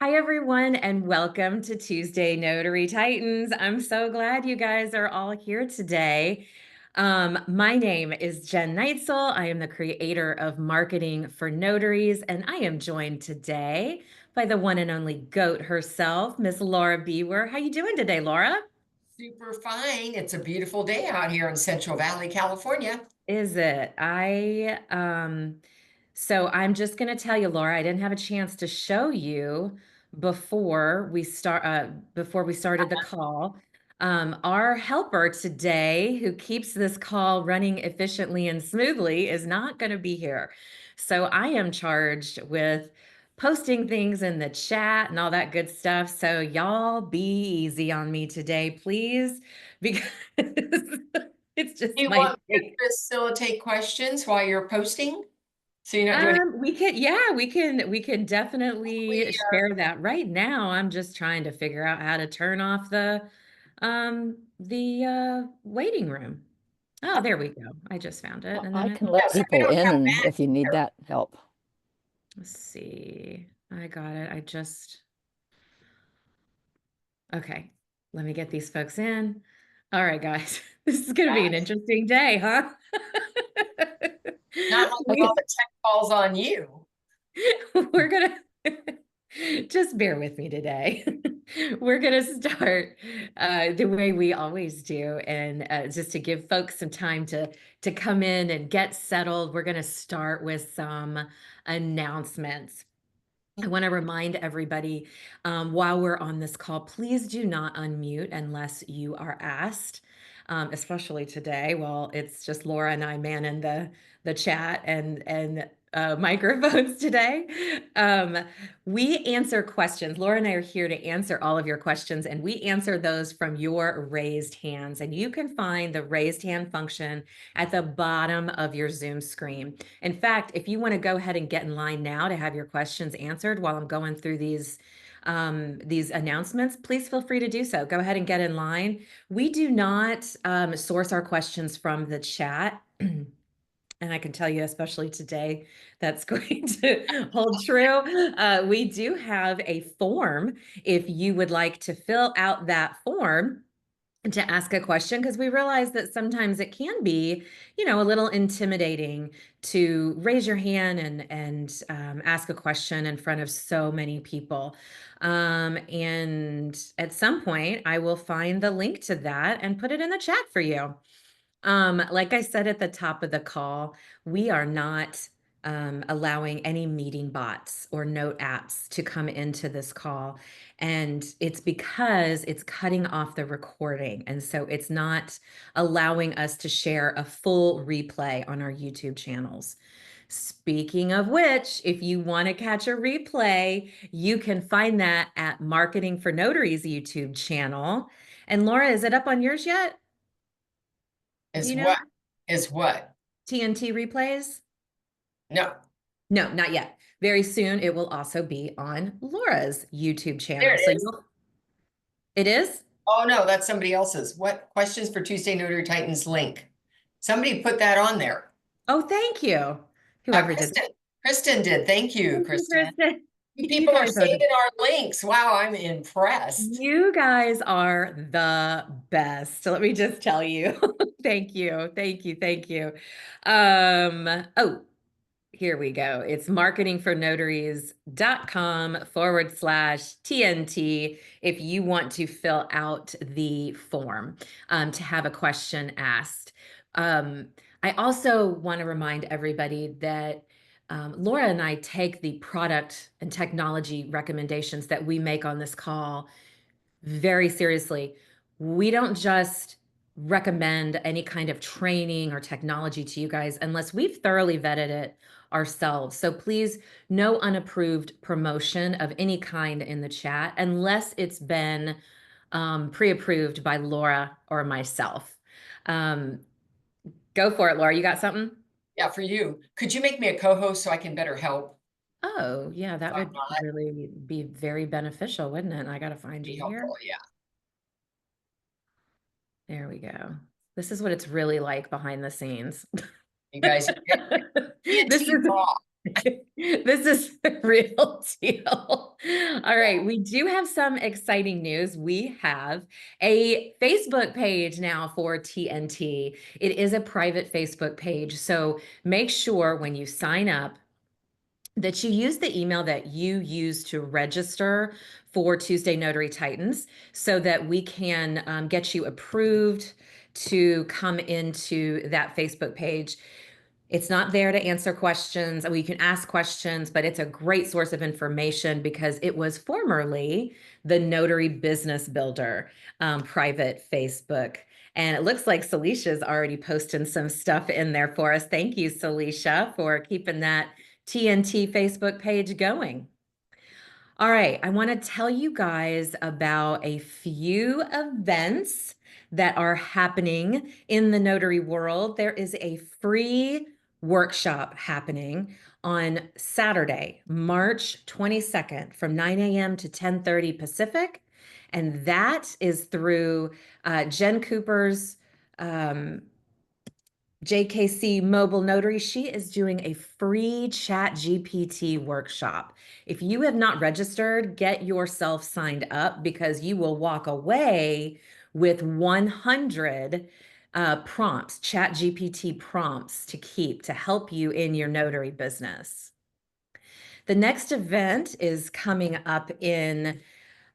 Hi, everyone, and welcome to Tuesday Notary Titans. I'm so glad you guys are all here today. My name is Jen Neitzel. I am the creator of Marketing for Notaries, and I am joined today by the one and only GOAT herself, Miss Laura Beaver. How you doing today, Laura? Super fine. It's a beautiful day out here in Central Valley, California. Is it? So I'm just going to tell you, Laura, I didn't have a chance to show you before we started the call. Our helper today, who keeps this call running efficiently and smoothly, is not going to be here. So I am charged with posting things in the chat and all that good stuff. So y'all be easy on me today, please, because it's Do just you my want me to facilitate questions while you're posting? So you're not doing it. we can definitely We, share that. Right now, I'm just trying to figure out how to turn off the waiting room. Oh, there we go. I just found it. And then I it, can yeah, let so we people don't in have and Matt if you need here. that help. let's see. I got it. Okay. Let me get these folks in. All right, guys. This is going to be an That's interesting day, huh? not like I all can, We the tech calls on you. We're gonna just bear with me today. We're gonna start the way we always do, and just to give folks some time to come in and get settled. We're gonna start with some announcements. I want to remind everybody while we're on this call, please do not unmute unless you are asked, especially today. Well, it's just Laura and I manning the chat and microphones today. We answer questions. Laura and I are here to answer all of your questions, and we answer those from your raised hands. And you can find the raised hand function at the bottom of your Zoom screen. In fact, if you want to go ahead and get in line now to have your questions answered while I'm going through these announcements, please feel free to do so. Go ahead and get in line. We do not source our questions from the chat. And I can tell you, especially today, that's going to hold true. We do have a form if you would like to fill out that form to ask a question, because we realize that sometimes it can be, a little intimidating to raise your hand and ask a question in front of so many people. And at some point, I will find the link to that and put it in the chat for you. Like I said at the top of the call, we are not allowing any meeting bots or note apps to come into this call. And it's because it's cutting off the recording. And so it's not allowing us to share a full replay on our YouTube channels. Speaking of which, if you want to catch a replay, you can find that at Marketing for Notaries YouTube channel. And Laura, is it up on yours yet? Do Is you know? what? Is what? TNT replays? No, No, not yet. Very soon it will also be on Laura's YouTube there channel. it So is. it is? Oh no, that's somebody else's. What questions for Tuesday Notary Titans link? Somebody put that on there. Oh, thank you. Whoever did that. Kristen. Kristen did. Thank you, Thank you, Kristen. Kristen. You You people are guys are saving our links. Wow, I'm impressed. you guys are the best. So let me just tell you. Thank you. Thank you. Thank you. Oh, here we go. It's marketingfornotaries.com/TNT if you want to fill out the form to have a question asked. Um, I also want to remind everybody that Laura and I take the product and technology recommendations that we make on this call very seriously. We don't just recommend any kind of training or technology to you guys unless we've thoroughly vetted it ourselves. So please, no unapproved promotion of any kind in the chat unless it's been pre-approved by Laura or myself. Um, Go for it, Laura. You got something? Yeah, for you. Could you make me a co-host so I can better help? Oh, yeah, If that I'm would not, really be very beneficial, wouldn't it? I got to find be you here. helpful. Yeah. There we go. This is what it's really like behind the scenes. You guys are getting This TNT is raw. This is the real deal. All right, we do have some exciting news. We have a Facebook page now for TNT. It is a private Facebook page, so make sure when you sign up that you use the email that you use to register for Tuesday Notary Titans so that we can get you approved to come into that Facebook page. It's not there to answer questions. We can ask questions, but it's a great source of information because it was formerly the Notary Business Builder private Facebook. And it looks like Celicia's already posting some stuff in there for us. Thank you, Celicia, for keeping that TNT Facebook page going. All right, I want to tell you guys about a few events that are happening in the notary world. There is a free workshop happening on Saturday, March 22nd from 9 a.m. to 10:30 Pacific. And that is through Jen Cooper's JKC Mobile Notary. She is doing a free Chat GPT workshop. If you have not registered, get yourself signed up because you will walk away with 100 prompts, Chat GPT prompts to keep to help you in your notary business. The next event is coming up in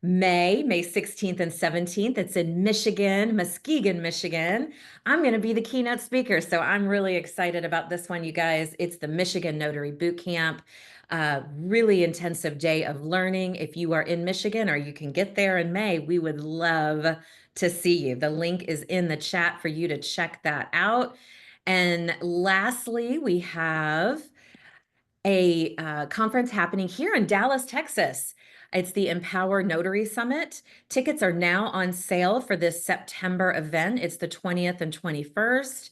May 16th and 17th. It's in Michigan, Muskegon, Michigan. I'm going to be the keynote speaker, so I'm really excited about this one, you guys. It's the Michigan Notary Boot Camp. Really intensive day of learning. If you are in Michigan or you can get there in May, we would love to see you. The link is in the chat for you to check that out. And lastly, we have a conference happening here in Dallas, Texas. It's the Empower Notary Summit. Tickets are now on sale for this September event. It's the 20th and 21st.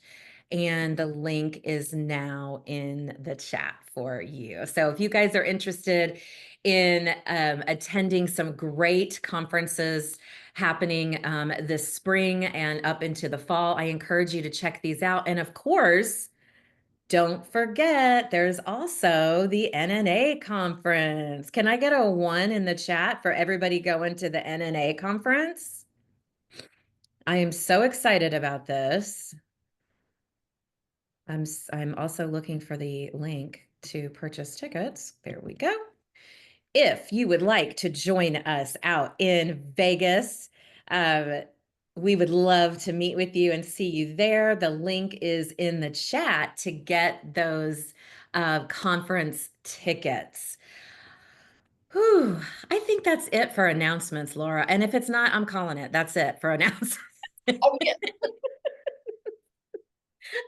And the link is now in the chat for you. So if you guys are interested in attending some great conferences happening this spring and up into the fall, I encourage you to check these out. And of course, don't forget, there's also the NNA conference. Can I get a 1 in the chat for everybody going to the NNA conference? I am so excited about this. I'm also looking for the link to purchase tickets. There we go. If you would like to join us out in Vegas, we would love to meet with you and see you there. The link is in the chat to get those conference tickets. Whew, I think that's it for announcements, Laura. And if it's not, I'm calling it. That's it for announcements. Oh, yeah.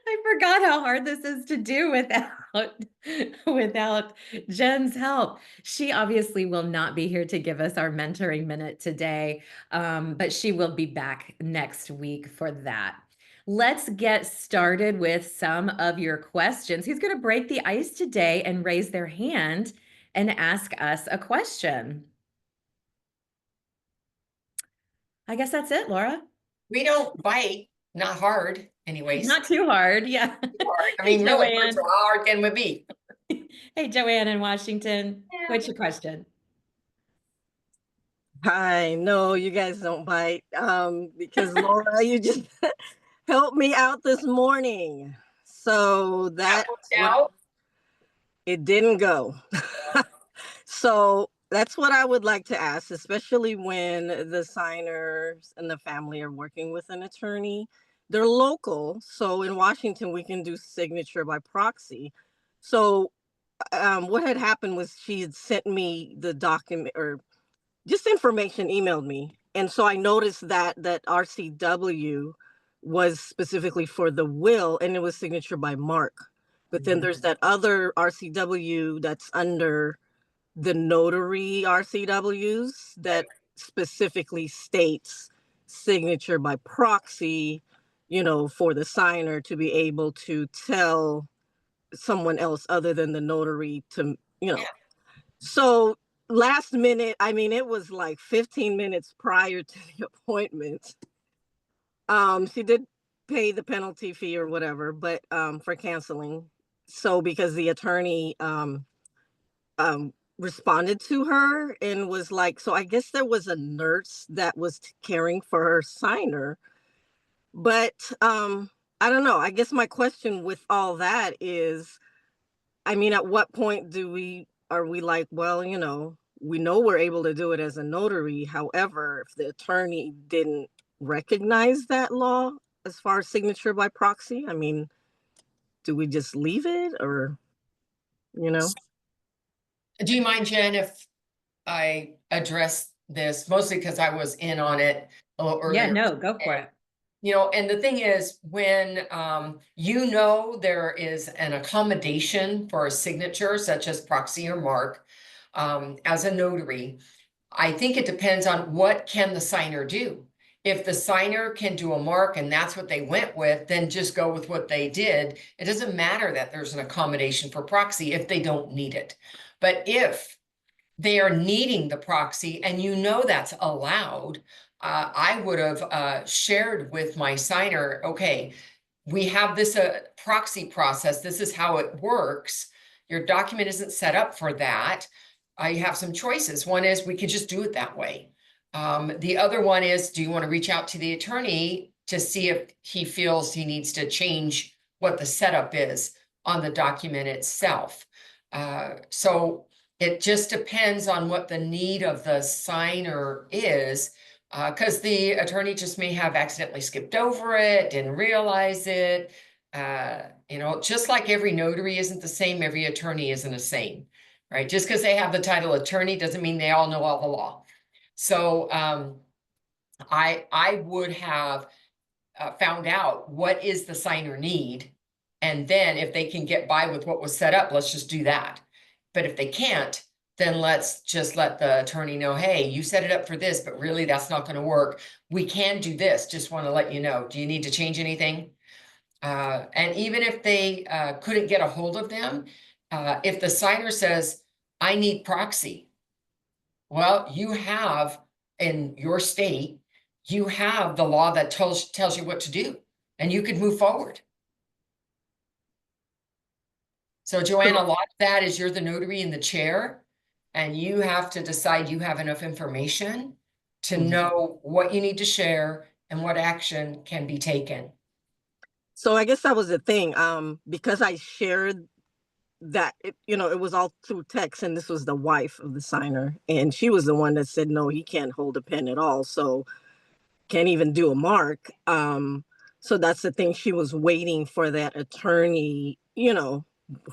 I forgot how hard this is to do without Jen's help. She obviously will not be here to give us our mentoring minute today, but she will be back next week for that. Let's get started with some of your questions. Who's going to break the ice today and raise their hand and ask us a question? I guess that's it, Laura. We don't bite, not hard, anyways. Not too hard. Yeah. Hard. I Hey, mean, really, Joanne. how hard can we be? Hey, Joanne in Washington. Yeah. What's your question? Hi, no, you guys don't bite. Because Laura, you just helped me out this morning. So That that worked out. it didn't go. So that's what I would like to ask, especially when the signers and the family are working with an attorney. They're local, so in Washington we can do signature by proxy. So what had happened was she had sent me the document or just information, emailed me. And so I noticed that RCW was specifically for the will and it was signature by Mark. But then there's that other RCW that's under the notary RCWs that specifically states signature by proxy, for the signer to be able to tell someone else other than the notary to. Yeah. So last minute, I mean, it was like 15 minutes prior to the appointment. She did pay the penalty fee or whatever, but for canceling. so because the attorney responded to her and was like, so I guess there was a nurse that was caring for her signer. But I don't know. I guess my question with all that is, I mean, at what point are we like, well, we know we're able to do it as a notary. However, if the attorney didn't recognize that law as far as signature by proxy, I mean, do we just leave it, or, you know? Do you mind, Jen, if I address this, mostly because I was in on it a little Yeah, earlier? no, go for it. And the thing is, when there is an accommodation for a signature, such as proxy or mark, as a notary, I think it depends on what can the signer do. If the signer can do a mark and that's what they went with, then just go with what they did. It doesn't matter that there's an accommodation for proxy if they don't need it. But if they are needing the proxy and that's allowed, I would have shared with my signer, okay, we have this proxy process. This is how it works. Your document isn't set up for that. You have some choices. One is we could just do it that way. The other one is, do you want to reach out to the attorney to see if he feels he needs to change what the setup is on the document itself? So it just depends on what the need of the signer is, because the attorney just may have accidentally skipped over it, didn't realize it. Just like every notary isn't the same, every attorney isn't the same, right? Just because they have the title attorney doesn't mean they all know all the law. So I would have found out what is the signer need, and then if they can get by with what was set up, let's just do that. But if they can't, then let's just let the attorney know, hey, you set it up for this, but really that's not going to work. We can do this. Just want to let you know. Do you need to change anything? And even if they couldn't get a hold of them, if the signer says, I need proxy, well, you have in your state, you have the law that tells you what to do, and you could move forward. So Joanne, a lot of that is you're the notary in the chair, and you have to decide you have enough information to know what you need to share and what action can be taken. So I guess that was the thing. Because I shared that, it was all through text, and this was the wife of the signer, and she was the one that said, no, he can't hold a pen at all. So can't even do a mark. So that's the thing. She was waiting for that attorney,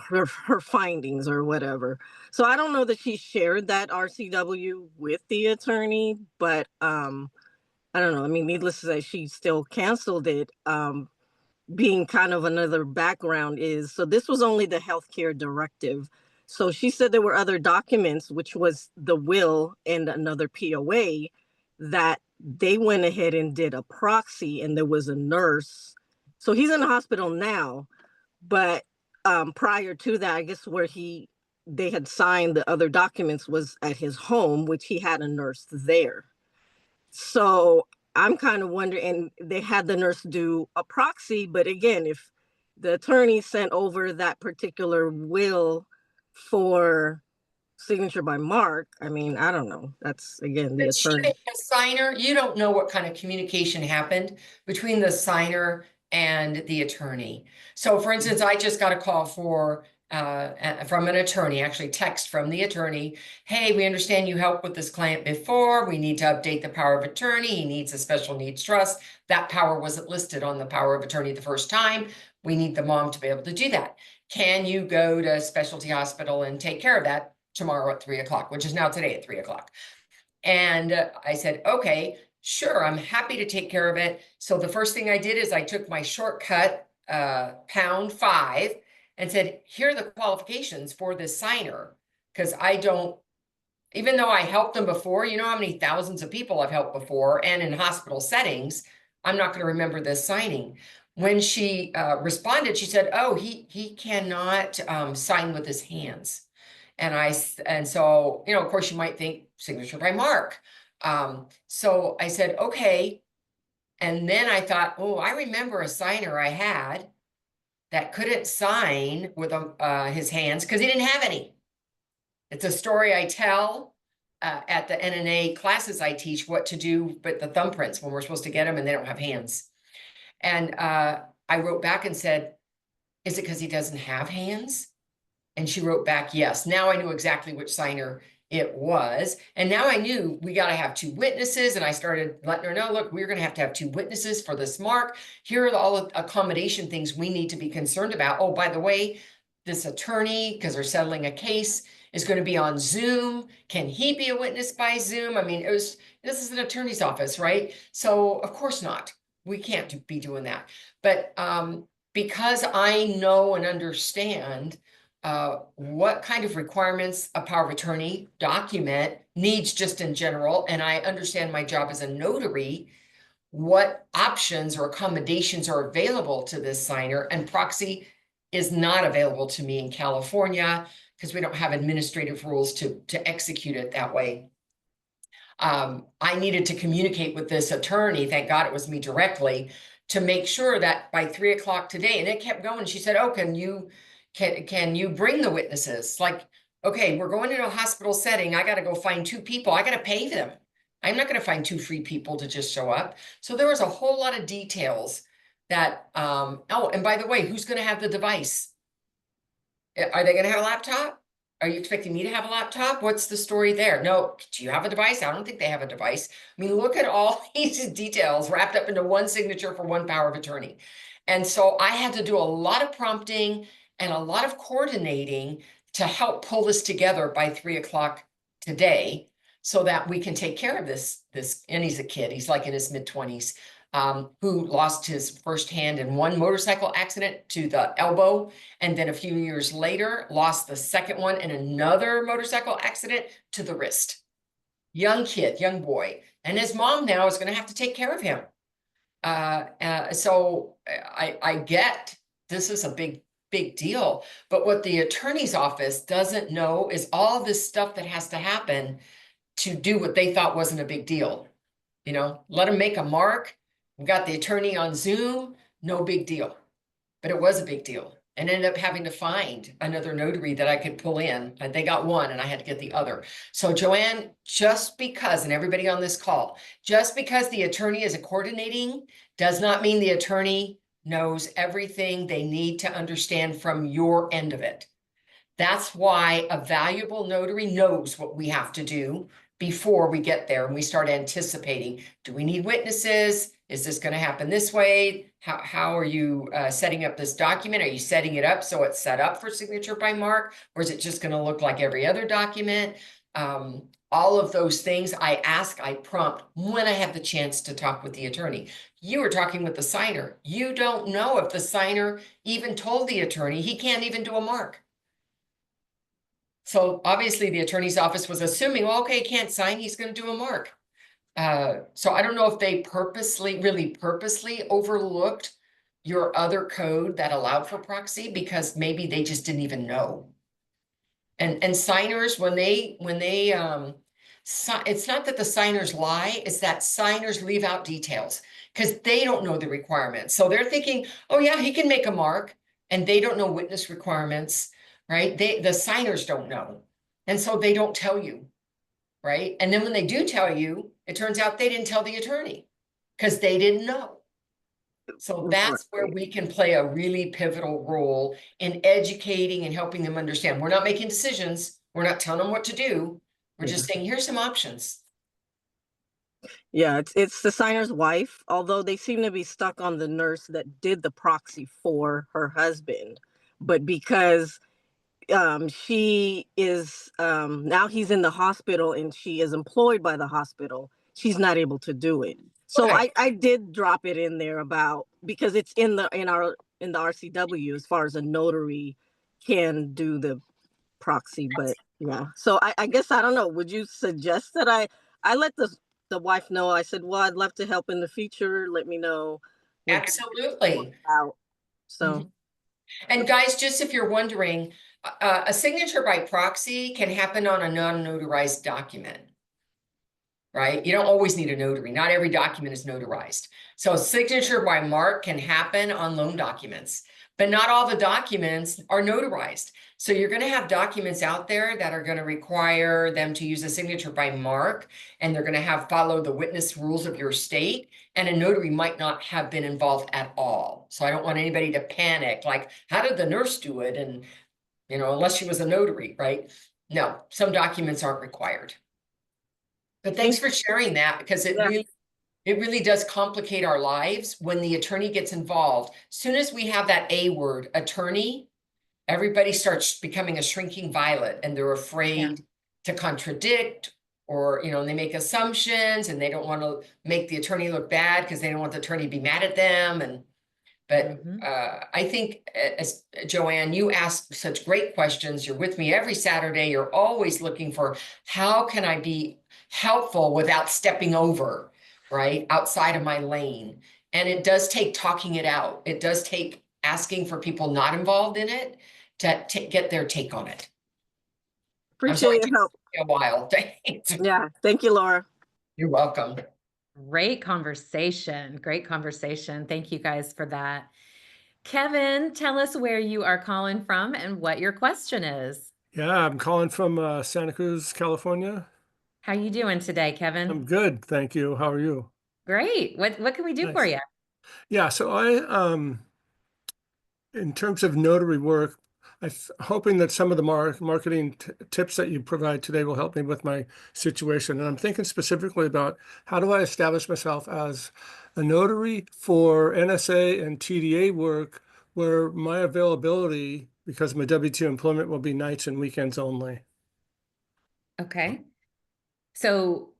her findings or whatever. So I don't know that she shared that RCW with the attorney, but I don't know. I mean, needless to say, she still canceled it. Being kind of another background is, so this was only the healthcare directive. So she said there were other documents, which was the will and another POA, that they went ahead and did a proxy, and there was a nurse. So he's in the hospital now, but prior to that, I guess where they had signed the other documents was at his home, which he had a nurse there. So I'm kind of wondering, and they had the nurse do a proxy, but again, if the attorney sent over that particular will for signature by mark, I mean, I don't know. That's again the attorney. The signer, you don't know what kind of communication happened between the signer and the attorney. So for instance, I just got a call from an attorney, actually text from the attorney. Hey, we understand you helped with this client before. We need to update the power of attorney. He needs a special needs trust. That power wasn't listed on the power of attorney the first time. We need the mom to be able to do that. Can you go to specialty hospital and take care of that tomorrow at 3 o'clock, which is now today at 3 o'clock? And I said, okay, sure, I'm happy to take care of it. So the first thing I did is I took my shortcut, #5, and said, here are the qualifications for this signer. Because even though I helped them before, you know how many thousands of people I've helped before and in hospital settings, I'm not going to remember this signing. When she responded, she said, oh, he cannot sign with his hands. And so, of course, you might think signature by mark. So I said, okay. And then I thought, oh, I remember a signer I had that couldn't sign with his hands because he didn't have any. It's a story I tell at the NNA classes I teach, what to do with the thumbprints when we're supposed to get them and they don't have hands. And I wrote back and said, is it because he doesn't have hands? And she wrote back, yes. Now I knew exactly which signer it was. And now I knew we got to have 2 witnesses. And I started letting her know, look, we're going to have 2 witnesses for this mark. Here are all the accommodation things we need to be concerned about. Oh, by the way, this attorney, because they're settling a case, is going to be on Zoom. Can he be a witness by Zoom? I mean, this is an attorney's office, right? So of course not. We can't be doing that. But because I know and understand what kind of requirements a power of attorney document needs just in general, and I understand my job as a notary, what options or accommodations are available to this signer, and proxy is not available to me in California because we don't have administrative rules to execute it that way. I needed to communicate with this attorney, thank God it was me directly, to make sure that by 3 o'clock today, and it kept going, she said, oh, can you bring the witnesses? Like, okay, we're going into a hospital setting. I got to go find 2 people. I got to pay them. I'm not going to find 2 free people to just show up. So there was a whole lot of details that, oh, and by the way, who's going to have the device? Are they going to have a laptop? Are you expecting me to have a laptop? What's the story there? No, do you have a device? I don't think they have a device. I mean, look at all these details wrapped up into one signature for one power of attorney. And so I had to do a lot of prompting and a lot of coordinating to help pull this together by 3 o'clock today so that we can take care of this. And he's a kid, he's like in his mid-20s, who lost his first hand in one motorcycle accident to the elbow. And then a few years later, lost the second one in another motorcycle accident to the wrist. Young kid, young boy. And his mom now is going to have to take care of him. So I get this is a big deal, but what the attorney's office doesn't know is all this stuff that has to happen to do what they thought wasn't a big deal. You know, let them make a mark. We got the attorney on Zoom, no big deal, but it was a big deal. And ended up having to find another notary that I could pull in. And they got one and I had to get the other. So Joanne, just because, and everybody on this call, just because the attorney is coordinating does not mean the attorney knows everything they need to understand from your end of it. That's why a valuable notary knows what we have to do before we get there and we start anticipating. Do we need witnesses? Is this going to happen this way? How are you setting up this document? Are you setting it up so it's set up for signature by mark? Or is it just going to look like every other document? All of those things I prompt when I have the chance to talk with the attorney. You were talking with the signer. You don't know if the signer even told the attorney he can't even do a mark. So obviously the attorney's office was assuming, well, okay, he can't sign, he's going to do a mark. So I don't know if they really purposely overlooked your other code that allowed for proxy because maybe they just didn't even know. And signers, when they it's not that the signers lie, it's that signers leave out details because they don't know the requirements. So they're thinking, oh yeah, he can make a mark, and they don't know witness requirements, right? The signers don't know. And so they don't tell you, right? And then when they do tell you, it turns out they didn't tell the attorney because they didn't know. So that's where we can play a really pivotal role in educating and helping them understand. We're not making decisions. We're not telling them what to do. We're just saying, here's some options. Yeah, it's the signer's wife, although they seem to be stuck on the nurse that did the proxy for her husband. But because she is now he's in the hospital and she is employed by the hospital, she's not able to do it. So Okay. I did drop it in there about because it's in the RCW as far as a notary can do the proxy, but yeah. So I guess I don't know. Would you suggest that I let the wife know? I said, well, I'd love to help in the future. Let me know what Absolutely. out. So. Mhm. And guys, just if you're wondering, a signature by proxy can happen on a non-notarized document. right? You don't always need a notary. Not every document is notarized. So signature by mark can happen on loan documents, but not all the documents are notarized. So you're going to have documents out there that are going to require them to use a signature by mark, and they're going to have follow the witness rules of your state. And a notary might not have been involved at all. So I don't want anybody to panic, like, how did the nurse do it? And, unless she was a notary, right? No, some documents aren't required. But thanks for sharing that, because it really does complicate our lives when the attorney gets involved. As soon as we have that A word, attorney, everybody starts becoming a shrinking violet, and they're afraid to contradict, or, they make assumptions, and they don't want to make the attorney look bad because they don't want the attorney to be mad at them. But I think, as Joanne, you ask such great questions. You're with me every Saturday. You're always looking for, how can I be helpful without stepping over, right, outside of my lane? And it does take talking it out. It does take asking for people not involved in it to get their take on it. Appreciate your help. A while. Thanks. Yeah, thank you, Laura. You're welcome. Great conversation. Great conversation. Thank you guys for that. Kevin, tell us where you are calling from and what your question is. Yeah, I'm calling from Santa Cruz, California. How you doing today, I'm Kevin? good, thank you. How are you? Great. What can we do for Nice. you? Yeah, so in terms of notary work, hoping that some of the marketing tips that you provide today will help me with my situation. And I'm thinking specifically about, how do I establish myself as a notary for NSA and TDA work, where my availability, because of my W-2 employment, will be nights and weekends only. Okay. So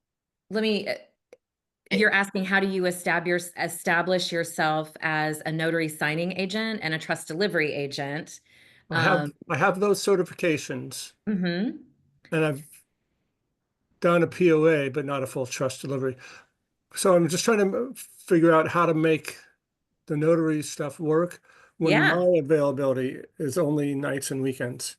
let me, you're asking, how do you establish yourself as a notary signing agent and a trust delivery agent? I have those certifications, Mm-hmm. and I've done a POA, but not a full trust delivery. So I'm just trying to figure out how to make the notary stuff work when Yeah. my availability is only nights and weekends.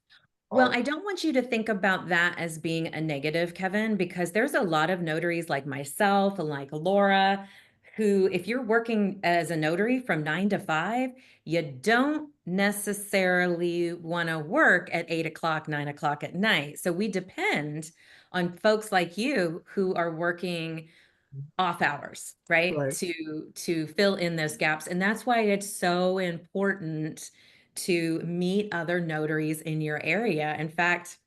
Well, I don't want you to think about that as being a negative, Kevin, because there's a lot of notaries like myself and like Laura, who, if you're working as a notary from 9 to 5, you don't necessarily want to work at 8 o'clock, 9 o'clock at night. So we depend on folks like you who are working off hours, right? Right. To fill in those gaps. And that's why it's so important to meet other notaries in your area. In fact,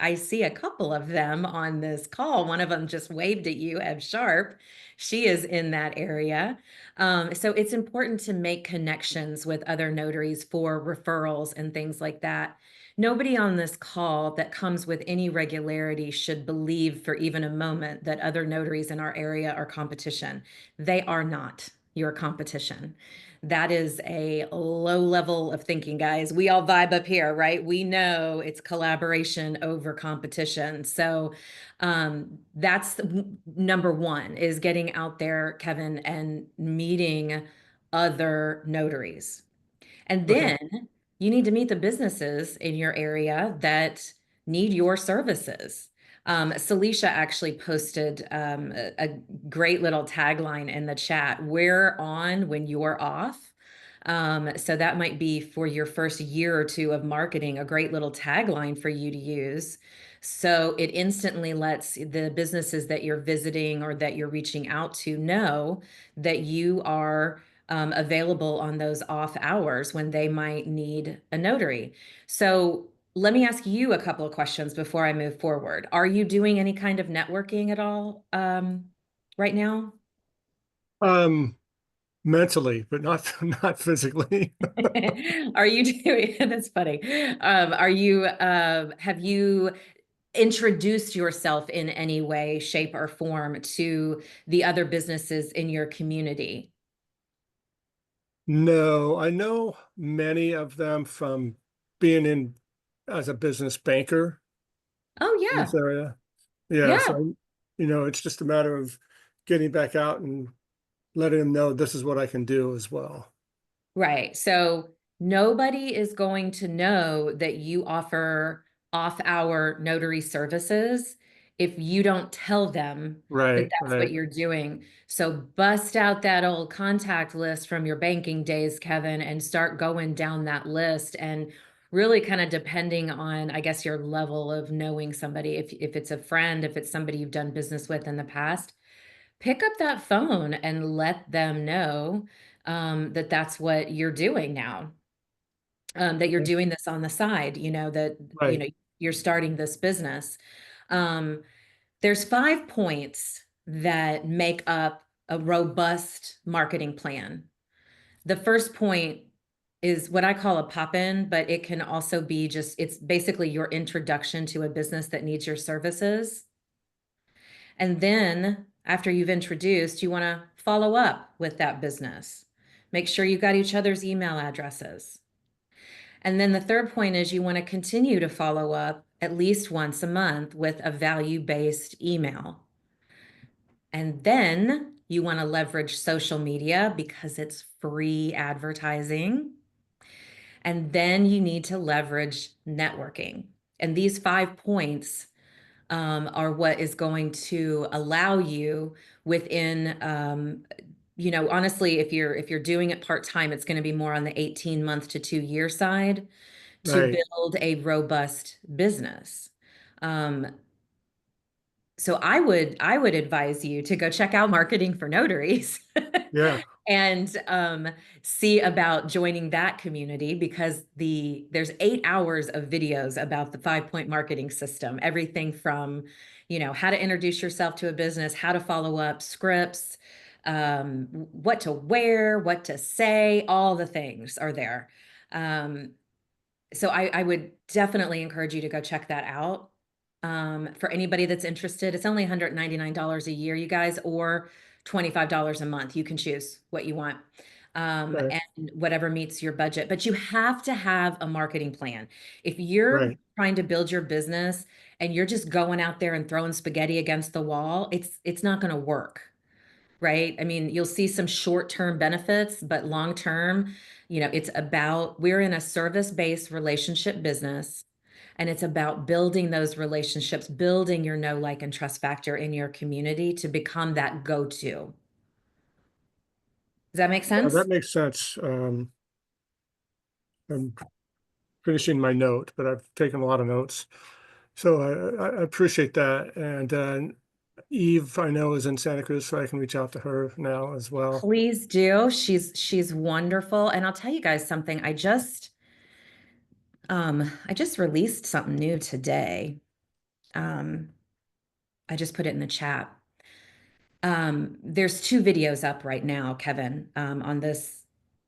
I see a couple of them on this call. One of them just waved at you, Ev Sharp. She is in that area. So it's important to make connections with other notaries for referrals and things like that. Nobody on this call that comes with any regularity should believe for even a moment that other notaries in our area are competition. They are not your competition. That is a low level of thinking, guys. We all vibe up here, right? We know it's collaboration over competition. So that's number one, is getting out there, Kevin, and meeting other notaries. And then you need to meet the businesses in your area that need your services. Celicia actually posted a great little tagline in the chat: "We're on when you're off." So that might be for your first year or two of marketing, a great little tagline for you to use. So it instantly lets the businesses that you're visiting or that you're reaching out to know that you are available on those off hours when they might need a notary. So let me ask you a couple of questions before I move forward. Are you doing any kind of networking at all right now? Mentally, but not not physically. Are you doing, that's funny. Have you introduced yourself in any way, shape, or form to the other businesses in your community? No, I know many of them from being in as a business banker Oh, in yeah. this area. Yeah, Yeah. so it's just a matter of getting back out and letting them know this is what I can do as well. Right. So nobody is going to know that you offer off-hour notary services if you don't tell them that Right, that's what right. you're doing. So bust out that old contact list from your banking days, Kevin, and start going down that list, and really kind of depending on, I guess, your level of knowing somebody. If it's a friend, if it's somebody you've done business with in the past, pick up that phone and let them know that that's what you're doing now. That you're doing this on the side, that, Right, you're starting this business. Um, there's 5 points that make up a robust marketing plan. The first point is what I call a pop-in, but it can also be it's basically your introduction to a business that needs your services. And then after you've introduced, you want to follow up with that business. Make sure you got each other's email addresses. And then the third point is you want to continue to follow up at least once a month with a value-based email. And then you want to leverage social media because it's free advertising. And then you need to leverage networking. And these 5 points are what is going to allow you within, honestly, if you're doing it part-time, it's going to be more on the 18-month to 2-year side to right. build a robust business. Um, so I would advise you to go check out Marketing for Notaries Yeah, and see about joining that community, because there's 8 hours of videos about the 5 point marketing system, everything from, how to introduce yourself to a business, how to follow up, scripts, what to wear, what to say, all the things are there. Um, so I would definitely encourage you to go check that out. For anybody that's interested, it's only $199 a year, you guys, or $25 a month. You can choose what you want, right, and whatever meets your budget. But you have to have a marketing plan. If you're right. trying to build your business and you're just going out there and throwing spaghetti against the wall, it's not going to work. Right? I mean, you'll see some short-term benefits, but long-term, we're in a service-based relationship business, and it's about building those relationships, building your know, like, and trust factor in your community to become that go-to. Does that make Yeah, sense? that makes sense. I'm finishing my note, but I've taken a lot of notes. So I appreciate that. And Eve, I know, is in Santa Cruz, so I can reach out to her now as well. Please do. She's wonderful. And I'll tell you guys something. I just released something new today. Um, I just put it in the chat. There's 2 videos up right now, Kevin, on this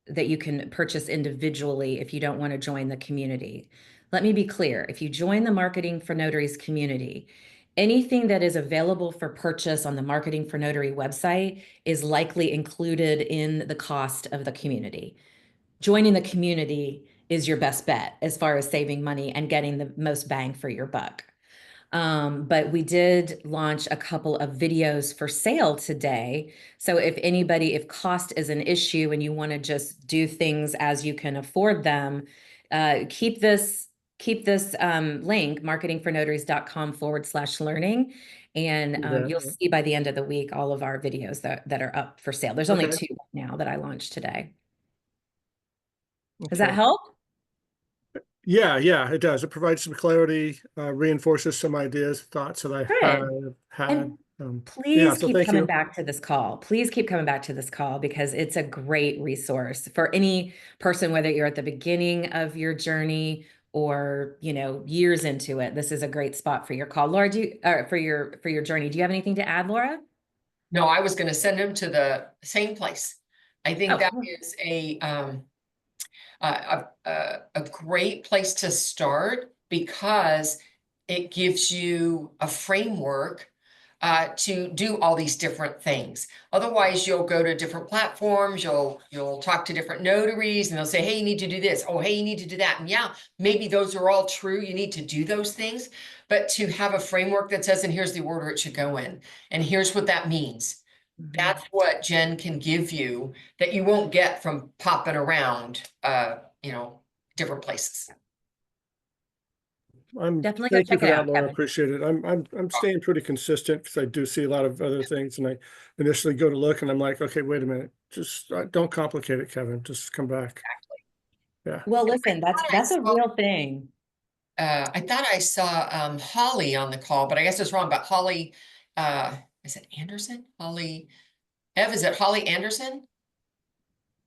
that you can purchase individually if you don't want to join the community. Let me be clear. If you join the Marketing for Notaries community, anything that is available for purchase on the Marketing for Notary website is likely included in the cost of the community. Joining the community is your best bet as far as saving money and getting the most bang for your buck. But we did launch a couple of videos for sale today. So if cost is an issue and you want to just do things as you can afford them, keep this link, marketingfornotaries.com/learning. And Okay. you'll see by the end of the week all of our videos that are up for sale. There's only Okay. 2 now that I launched today. Does that Okay. help? Yeah, yeah, it does. It provides some clarity, reinforces some ideas, thoughts that I Good. have had. And Yeah, please so keep thank coming you. back to this call. Please keep coming back to this call because it's a great resource for any person, whether you're at the beginning of your journey or, years into it. This is a great spot for your call. Laura, for your journey. Do you have anything to add, Laura? No, I was gonna send him to the same place. I think that Oh, is a great place to start because it gives you a framework to do all these different things. Otherwise, you'll go to different platforms, you'll talk to different notaries, and they'll say, hey, you need to do this. Oh, hey, you need to do that. And yeah, maybe those are all true. You need to do those things, but to have a framework that says, and here's the order it should go in, and here's what that means. mhm. That's what Jen can give you that you won't get from popping around, different places. Definitely go thank you check for it that, out, Laura. Kevin. Appreciate it. I'm staying pretty consistent because I do see a lot of other things, and I initially go to look and I'm like, okay, wait a minute, just don't complicate it, Kevin. Just come back. Yeah. Well, listen, thought I that's a saw- real thing. I thought I saw Holly on the call, but I guess it's wrong. But Holly, is it Anderson? Holly, Ev, is it Holly Anderson?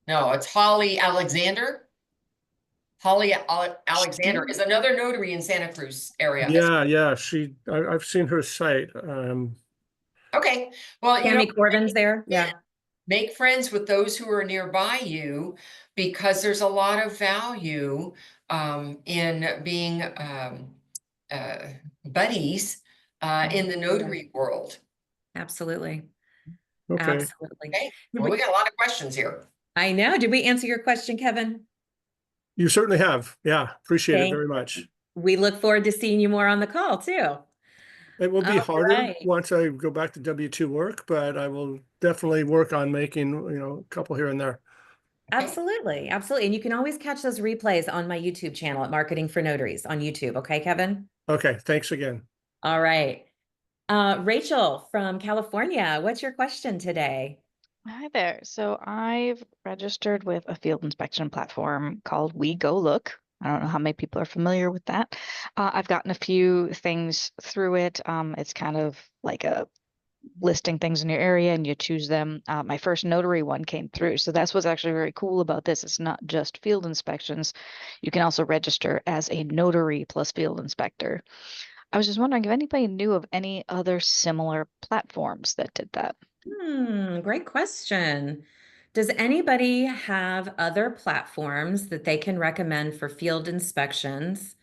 No, it's Holly Alexander. Holly Alexander is another notary in Santa Cruz area. Yeah. I've seen her site. Okay, well, Tammy Corbin's there. Yeah. make friends with those who are nearby you, because there's a lot of value in being buddies in the notary world. Absolutely. Okay. Absolutely. Okay, well, we got a lot of questions here. I know. Did we answer your question, Kevin? You certainly have. Yeah. Appreciate it Thank very much. We look forward to seeing you more on the call too. It will be All harder right. once I go back to W-2 work, but I will definitely work on making, a couple here and there. Okay. Absolutely. Absolutely. And you can always catch those replays on my YouTube channel at Marketing for Notaries on YouTube. Okay, Kevin? Okay. Thanks again. All right. Rachel from California, what's your question today? Hi there. So I've registered with a field inspection platform called We Go Look. I don't know how many people are familiar with that. I've gotten a few things through it. It's kind of like a listing things in your area and you choose them. My first notary one came through. So that's what's actually very cool about this. It's not just field inspections. You can also register as a notary plus field inspector. I was just wondering if anybody knew of any other similar platforms that did that. Great question. Does anybody have other platforms that they can recommend for field inspections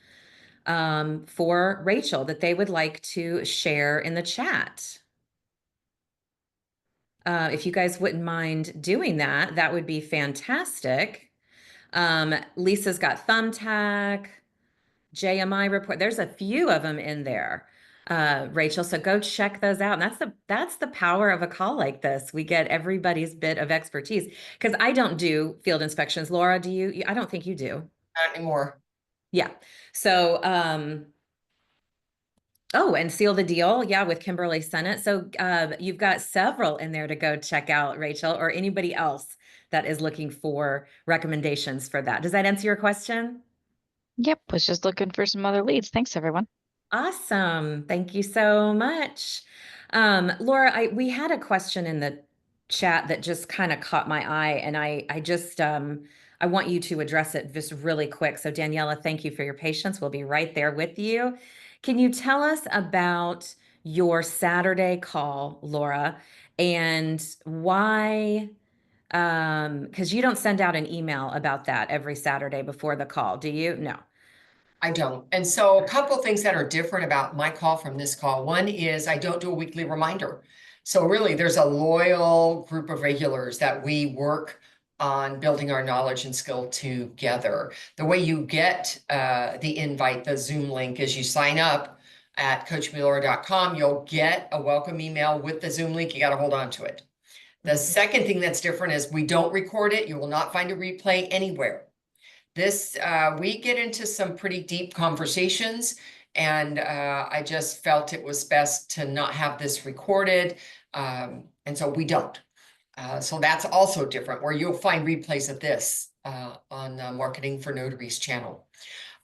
for Rachel that they would like to share in the chat? If you guys wouldn't mind doing that, that would be fantastic. Lisa's got Thumbtack, JMI report. There's a few of them in there, Rachel. So go check those out. And that's the power of a call like this. We get everybody's bit of expertise because I don't do field inspections. Laura, do you? I don't think you do. Not anymore. Yeah. So, oh, and Seal the Deal. Yeah, with Kimberly Sennett. So you've got several in there to go check out, Rachel, or anybody else that is looking for recommendations for that. Does that answer your question? Yep, was just looking for some other leads. Thanks, everyone. Awesome. Thank you so much. Laura, we had a question in the chat that just kind of caught my eye, and I just I want you to address it just really quick. So Daniela, thank you for your patience. We'll be right there with you. Can you tell us about your Saturday call, Laura, and why? Because you don't send out an email about that every Saturday before the call, do you? No. I don't. And so a couple things that are different about my call from this call. One is I don't do a weekly reminder. So really there's a loyal group of regulars that we work on building our knowledge and skill together. The way you get the invite, the Zoom link, is you sign up at coachmilora.com. You'll get a welcome email with the Zoom link. You got to hold on to it. The second thing that's different is we don't record it. You will not find a replay anywhere. This, we get into some pretty deep conversations, and I just felt it was best to not have this recorded, and so we don't. So that's also different, where you'll find replays of this on Marketing for Notaries channel.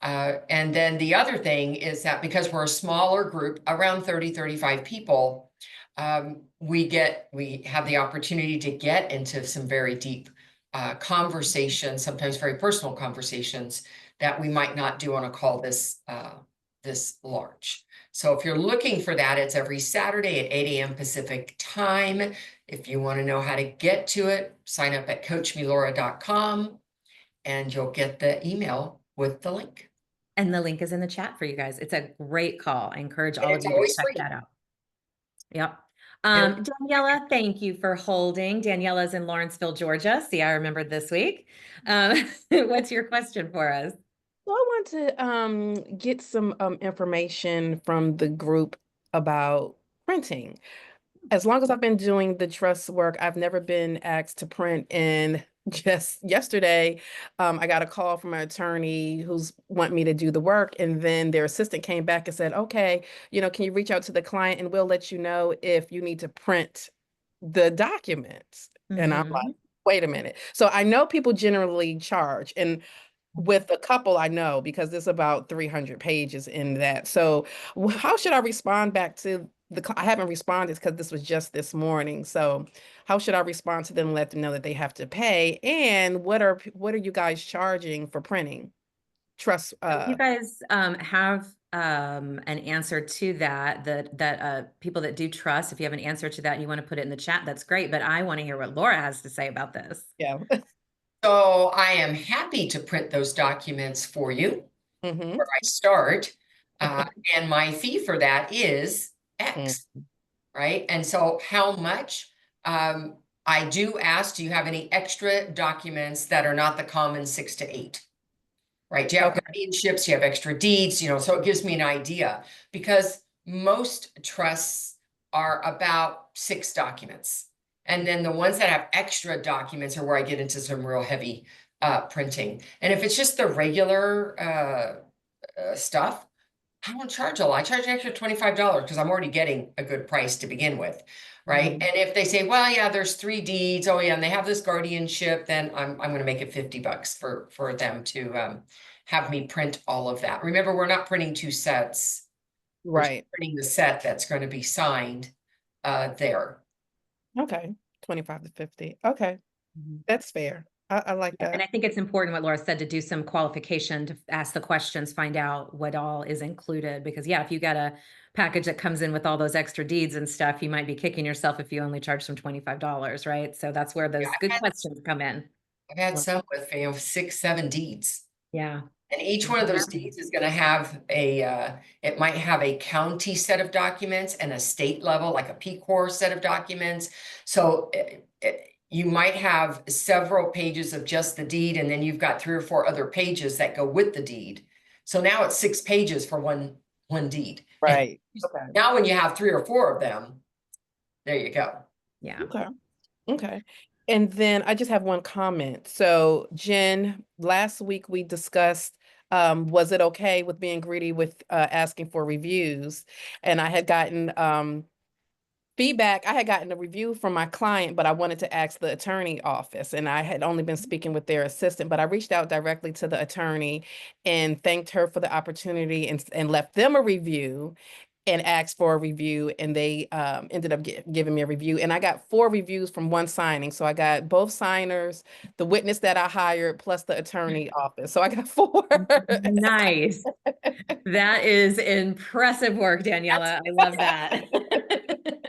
And then the other thing is that because we're a smaller group, around 30-35 people, we have the opportunity to get into some very deep conversations, sometimes very personal conversations that we might not do on a call this large. So if you're looking for that, it's every Saturday at 8 a.m. Pacific time. If you want to know how to get to it, sign up at coachmilora.com and you'll get the email with the link. And the link is in the chat for you guys. It's a great call. I encourage all of It's you to always check free. that out. Yep. Yeah. Daniela, thank you for holding. Daniela's in Lawrenceville, Georgia. See, I remembered this week. What's your question for us? Well, I want to get some information from the group about printing. As long as I've been doing the trust work, I've never been asked to print in just yesterday, I got a call from an attorney who's want me to do the work, and then their assistant came back and said, okay, can you reach out to the client and we'll let you know if you need to print the documents. And I'm like, Mhm. wait a minute. So I know people generally charge, and with a couple I know because there's about 300 pages in that. So how should I respond back to I haven't responded because this was just this morning. So how should I respond to them and let them know that they have to pay? And what are you guys charging for printing? Trust If you guys have an answer to that, people that do trust, if you have an answer to that and you want to put it in the chat, that's great. But I want to hear what Laura has to say about this. yeah. So I am happy to print those documents for you Mm-hmm. where I start. And my fee for that is X, right? And so how much? I do ask, do you have any extra documents that are not the common 6 to 8? Right? Do you have Okay. guardianships? Do you have extra deeds? So it gives me an idea because most trusts are about 6 documents. And then the ones that have extra documents are where I get into some real heavy printing. And if it's just the regular stuff, I don't charge a lot. I charge an extra $25 because I'm already getting a good price to begin with, right? Mhm. And if they say, well, yeah, there's 3 deeds, oh yeah, and they have this guardianship, then I'm going to make it $50 for them to have me print all of that. Remember, we're not printing 2 sets. We're just Right. printing the set that's going to be signed there. Okay. 25 to 50. Okay. Mhm. That's fair. I like And that. I think it's important what Laura said to do some qualification, to ask the questions, find out what all is included. Because yeah, if you got a package that comes in with all those extra deeds and stuff, you might be kicking yourself if you only charge them $25, right? So that's where Yeah, those good questions come in. I've had some with 6, 7 deeds. Yeah. And each one of those deeds is going to have it might have a county set of documents and a state level, like a P Corps set of documents. So you might have several pages of just the deed, and then you've got 3 or 4 other pages that go with the deed. So now it's 6 pages for one deed. Right. Okay. Now when you have 3 or 4 of them, there you go. Yeah. Okay. Okay. And then I just have one comment. So Jen, last week we discussed, was it okay with being greedy with asking for reviews? And I had gotten feedback. I had gotten a review from my client, but I wanted to ask the attorney office, and I had only been speaking with their assistant, but I reached out directly to the attorney and thanked her for the opportunity and left them a review and asked for a review, and they ended up giving me a review. And I got 4 reviews from one signing. So I got both signers, the witness that I hired, plus the attorney office. So I got 4. Nice. That is impressive work, Daniela. I love that.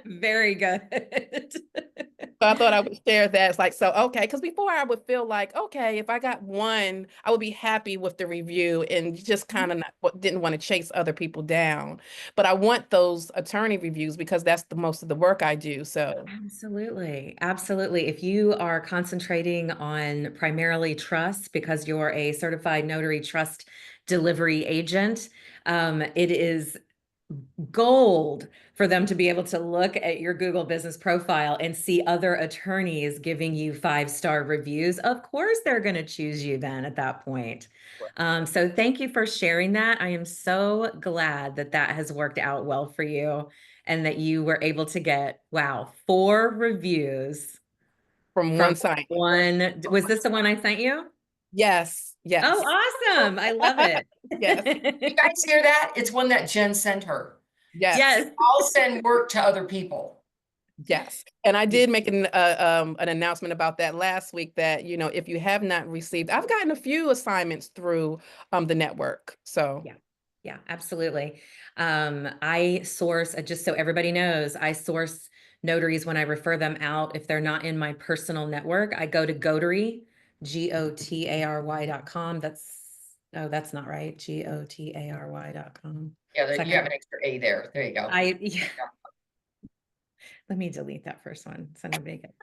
Very good. So I thought I would share that. It's like, so, okay, because before I would feel like, okay, if I got one, I would be happy with the review and just kind of didn't want to chase other people down. But I want those attorney reviews because that's the most of the work I do. So, Absolutely. Absolutely. If you are concentrating on primarily trust because you're a certified notary trust delivery agent, it is gold for them to be able to look at your Google business profile and see other attorneys giving you 5-star reviews. Of course, they're going to choose you then at that point. So thank you for sharing that. I am so glad that that has worked out well for you and that you were able to get, wow, 4 reviews from from one side. one. Was this the one I sent you? Yes, yes, Oh, awesome. I love it. yes, You guys hear that? It's one that Jen sent her. yes. Yes. I'll send work to other people. Yes. And I did make an announcement about that last week that, if you have not received, I've gotten a few assignments through the network. So Yeah. Yeah, absolutely. I source, just so everybody knows, I source notaries when I refer them out. If they're not in my personal network, I go to Gotary, GOTARY.com. That's not right. GOTARY.com. Yeah, you have Second, an extra A there. There you go. yeah. Let me delete that first one so nobody gets.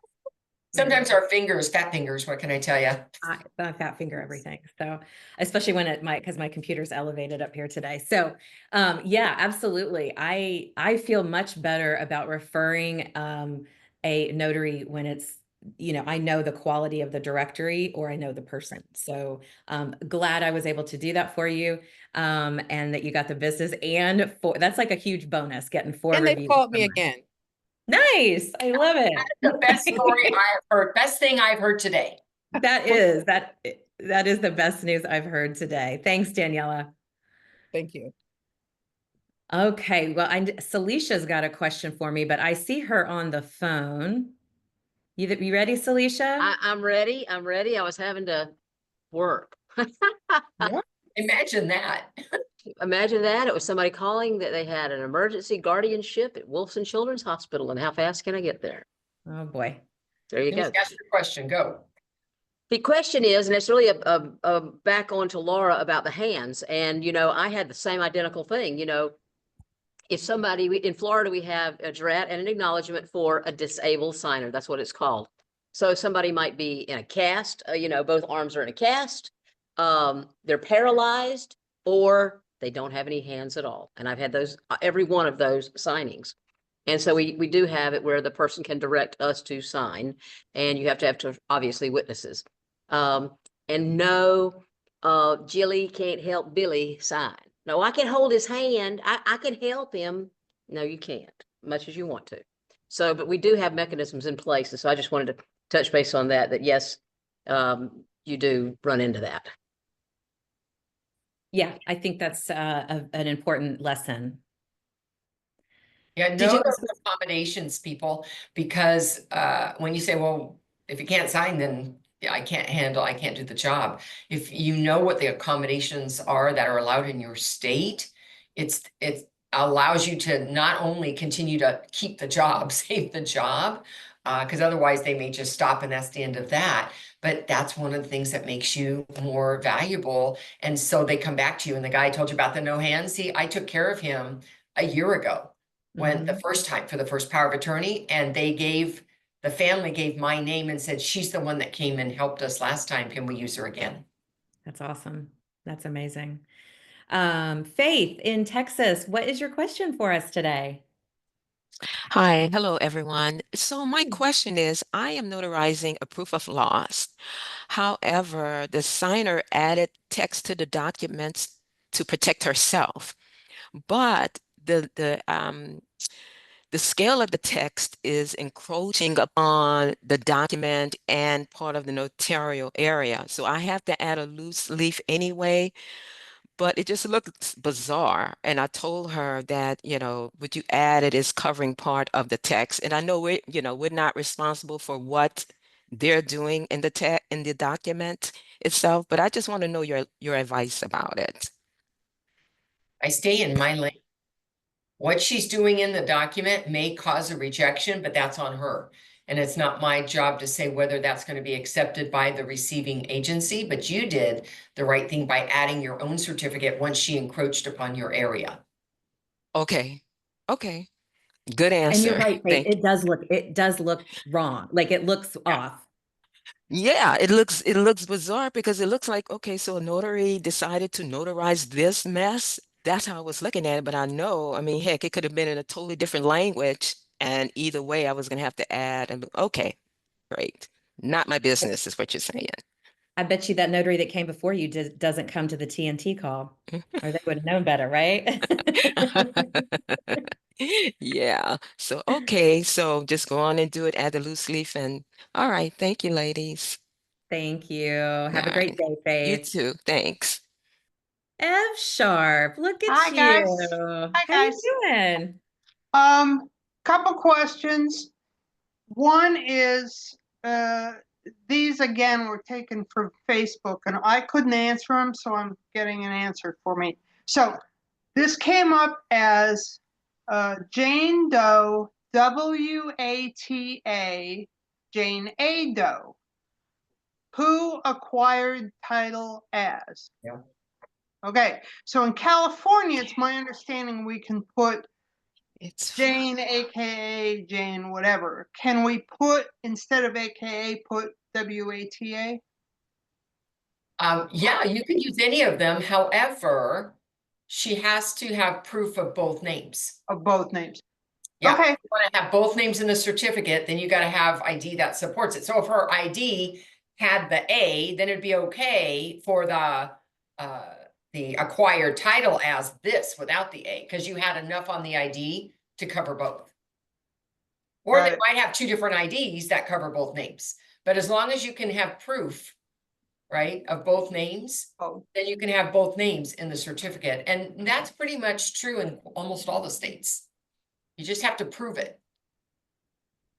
Sometimes our fingers, fat fingers, what can I tell you? I fat finger everything. So especially when because my computer's elevated up here today. So yeah, absolutely. I feel much better about referring a notary when it's I know the quality of the directory or I know the person. So glad I was able to do that for you, and that you got the business, and that's like a huge bonus, getting 4 And they reviews. called me again. Nice. I love That's the best story it. I've heard, best thing I've heard today. That is the best news I've heard today. Thanks, Daniela. Thank you. Okay, well, Celicia's got a question for me, but I see her on the phone. You ready, Celicia? I'm ready. I'm ready. I was having to work. What? Imagine that. Imagine that. It was somebody calling that they had an emergency guardianship at Wolfson Children's Hospital. And how fast can I get there? Oh boy. There you go. Just ask your question, go. The question is, and it's really a back on to Laura about the hands. And, I had the same identical thing, if somebody, in Florida, we have a jurat and an acknowledgement for a disabled signer. That's what it's called. So somebody might be in a cast, both arms are in a cast. They're paralyzed, or they don't have any hands at all. And I've had those, every one of those signings. And so we do have it where the person can direct us to sign, and you have to obviously witnesses. And no, Jilly can't help Billy sign. No, I can hold his hand. I can help him. No, you can't, much as you want to. So, but we do have mechanisms in place. And so I just wanted to touch base on that, yes, you do run into that. Yeah, I think that's an important lesson. Yeah, Did know you- those accommodations, people, because when you say, well, if you can't sign, then I can't do the job. If you know what the accommodations are that are allowed in your state, it allows you to not only continue to keep the job, save the job, because otherwise they may just stop and that's the end of that. But that's one of the things that makes you more valuable. And so they come back to you. And the guy I told you about the no hands, see, I took care of him a year ago when the first time for the first power of attorney, and the family gave my name and said, she's the one that came and helped us last time. Can we use her again? That's awesome. That's amazing. Faith in Texas, what is your question for us today? Hi, hello everyone. So my question is, I am notarizing a proof of loss. However, the signer added text to the documents to protect herself, but the scale of the text is encroaching upon the document and part of the notarial area. So I have to add a loose leaf anyway, but it just looks bizarre. And I told her that, what you added is covering part of the text. And I know we're not responsible for what they're doing in the document itself, but I just want to know your advice about it. I stay in my lane. What she's doing in the document may cause a rejection, but that's on her. And it's not my job to say whether that's going to be accepted by the receiving agency, but you did the right thing by adding your own certificate once she encroached upon your area. Okay. Okay. Good answer. And you're right, Faith. Thank It does look wrong. Like it looks off. Yeah, it looks bizarre because it looks like, okay, so a notary decided to notarize this mess. That's how I was looking at it. But I mean, heck, it could have been in a totally different language. And either way, I was going to have to add. And okay, great. Not my business is what you're saying. I bet you that notary that came before you doesn't come to the TNT call, or they would have known better, right? Yeah. So, okay. So just go on and do it, add the loose leaf. And all right. Thank you, ladies. Thank you. Have a All great right. day, You Faith. too. Thanks. F Sharp, look at Hi, you. guys. Hi, How you guys. doing? Couple questions. One is, these again were taken from Facebook and I couldn't answer them, so I'm getting an answer for me. So this came up as Jane Doe, WATA, Jane A. Doe. Who acquired title as? Yeah. Okay, so in California, it's my understanding we can put It's Jane, AKA Jane, whatever. Can we put, instead of AKA, put WATA? Yeah, you can use any of them. However, she has to have proof of both names. Of both names. Yeah, Okay. if you want to have both names in the certificate, then you got to have ID that supports it. So if her ID had the A, then it'd be okay for the acquired title as this without the A, because you had enough on the ID to cover both. Or Got they it. might have two different IDs that cover both names. But as long as you can have proof, right, of both names, Oh, then you can have both names in the certificate. And that's pretty much true in almost all the states. You just have to prove it.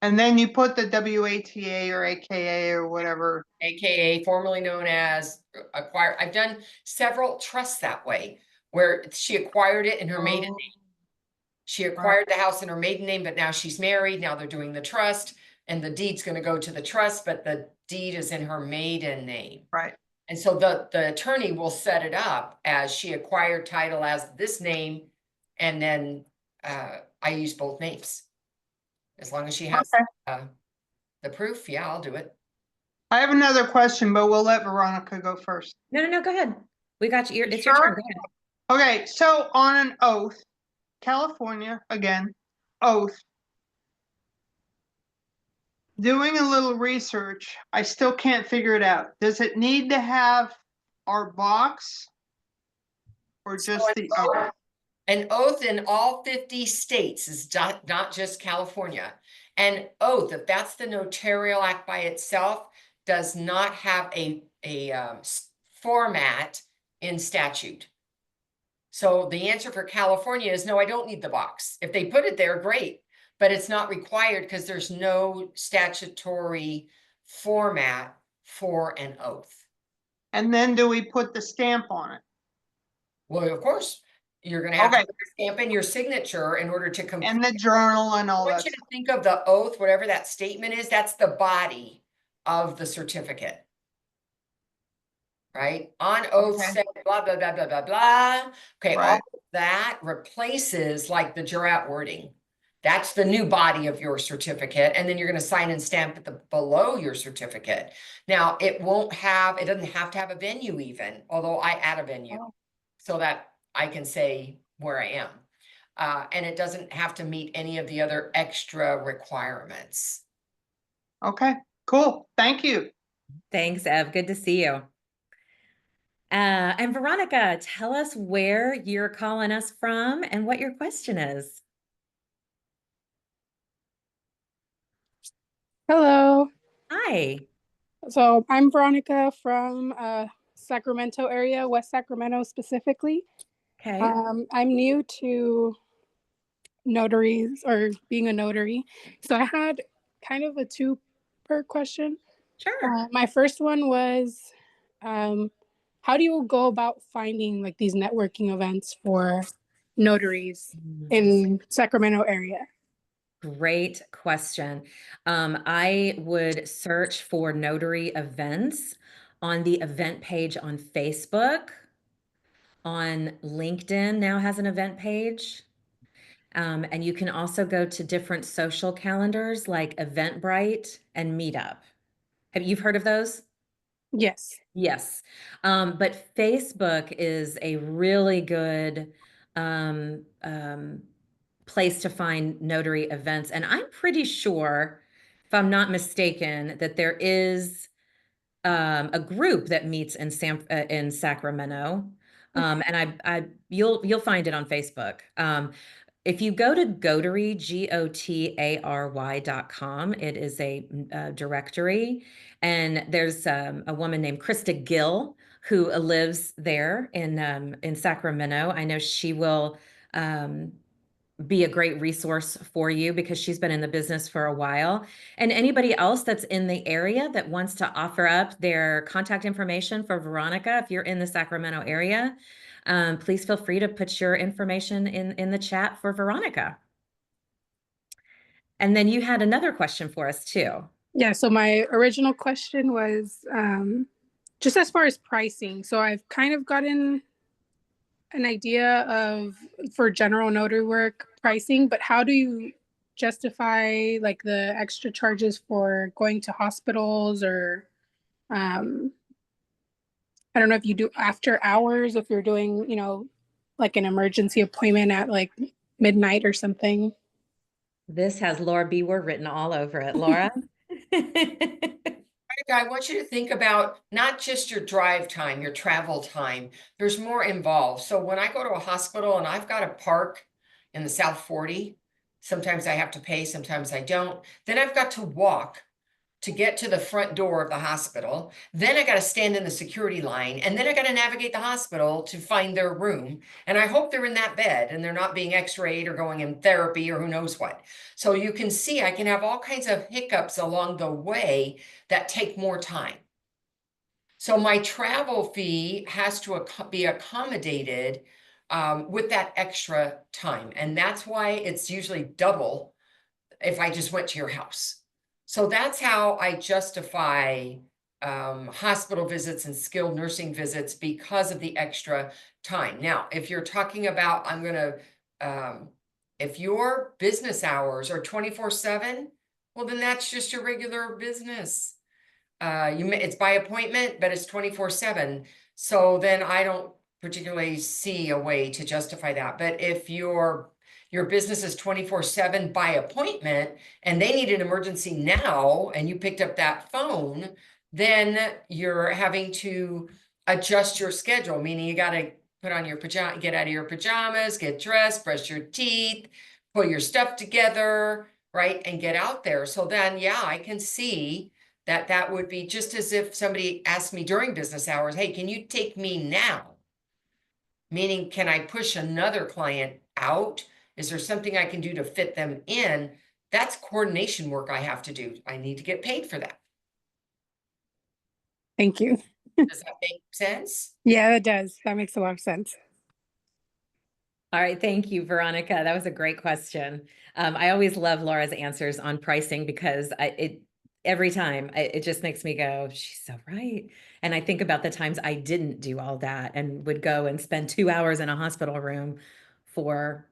and then you put the WATA or AKA or whatever. AKA formerly known as acquire. I've done several trusts that way, where she acquired it in her maiden Oh, name. She acquired the house in her maiden name, but now she's married. Now they're doing the trust, and the deed's going to go to the trust, but the deed is in her maiden name. right. And so the attorney will set it up as she acquired title as this name, and then I use both names. As long as she has Okay. the proof, yeah, I'll do it. I have another question, but we'll let Veronica go first. No, go ahead. We got you. It's your Sure. turn. Go ahead. Okay, so on an oath, California, again, oath. Doing a little research, I still can't figure it out. Does it need to have our box or So just the oath? an oath in all 50 states is not just California. An oath, if that's the notarial act by itself, does not have a format in statute. So the answer for California is no, I don't need the box. If they put it there, great, but it's not required because there's no statutory format for an oath. And then do we put the stamp on it? Well, of course, you're gonna have Okay. to put a stamp in your signature in order to complete. And the journal and I all want that you to stuff. think of the oath, whatever that statement is, that's the body of the certificate. Right? On oath, Okay. said blah, blah, blah, blah, blah, blah. Okay, all Right. of that replaces like the jurat wording. That's the new body of your certificate. And then you're going to sign and stamp at the below your certificate. Now, it doesn't have to have a venue even, although I add a venue so that I can say where I am. And it doesn't have to meet any of the other extra requirements. Okay, cool. Thank you. Thanks, Ev. Good to see you. And Veronica, tell us where you're calling us from and what your question is. Hello. Hi. So I'm Veronica from Sacramento area, West Sacramento specifically. Okay. I'm new to notaries or being a notary. So I had kind of a two-part question. Sure. My first one was, how do you go about finding like these networking events for notaries in Sacramento area? Great question. I would search for notary events on the event page on Facebook. On LinkedIn now has an event page. And you can also go to different social calendars like Eventbrite and Meetup. You've heard of those? Yes. Yes. But Facebook is a really good place to find notary events. And I'm pretty sure, if I'm not mistaken, that there is a group that meets in Sacramento. And you'll find it on Facebook. If you go to Gotary, GOTARY.com, it is a directory, and there's a woman named Krista Gill who lives there in Sacramento. I know she will be a great resource for you because she's been in the business for a while. And anybody else that's in the area that wants to offer up their contact information for Veronica, if you're in the Sacramento area, please feel free to put your information in the chat for Veronica. And then you had another question for us too. Yeah, so my original question was just as far as pricing. So I've kind of gotten an idea of for general notary work pricing, but how do you justify like the extra charges for going to hospitals or I don't know if you do after hours, if you're doing, like an emergency appointment at like midnight or something. This has Laura B. Word written all over it. Laura? I want you to think about not just your drive time, your travel time. There's more involved. So when I go to a hospital and I've got to park in the South 40, sometimes I have to pay, sometimes I don't. Then I've got to walk to get to the front door of the hospital. Then I got to stand in the security line, and then I got to navigate the hospital to find their room. And I hope they're in that bed and they're not being x-rayed or going in therapy or who knows what. So you can see I can have all kinds of hiccups along the way that take more time. So my travel fee has to be accommodated with that extra time. And that's why it's usually double if I just went to your house. So that's how I justify hospital visits and skilled nursing visits, because of the extra time. Now, if you're talking about, if your business hours are 24/7, well, then that's just your regular business. It's by appointment, but it's 24/7. So then I don't particularly see a way to justify that. But if your business is 24/7 by appointment and they need an emergency now and you picked up that phone, then you're having to adjust your schedule, meaning you got to put on your pajama, get out of your pajamas, get dressed, brush your teeth, put your stuff together, right? And get out there. So then, yeah, I can see that would be just as if somebody asked me during business hours, hey, can you take me now? Meaning, can I push another client out? Is there something I can do to fit them in? That's coordination work I have to do. I need to get paid for that. Thank you. Does that make sense? Yeah, that does. That makes a lot of sense. All right, thank you, Veronica. That was a great question. I always love Laura's answers on pricing because every time it just makes me go, she's so right. And I think about the times I didn't do all that and would go and spend 2 hours in a hospital room for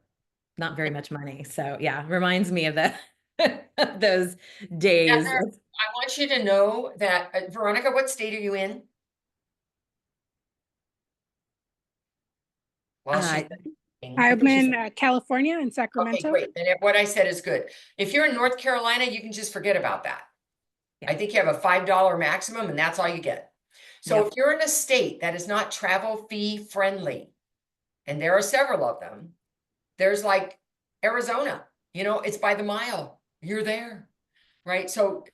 not very much money. So yeah, reminds me of those days. Heather, I want you to know that, Veronica, what state are you in? Well, she's I'm in California in okay, Sacramento. great. Then what I said is good. If you're in North Carolina, you can just forget about that. Yeah. I think you have a $5 maximum and that's all you get. So Yep. if you're in a state that is not travel fee friendly, and there are several of them, there's like Arizona, it's by the mile. You're there, right? So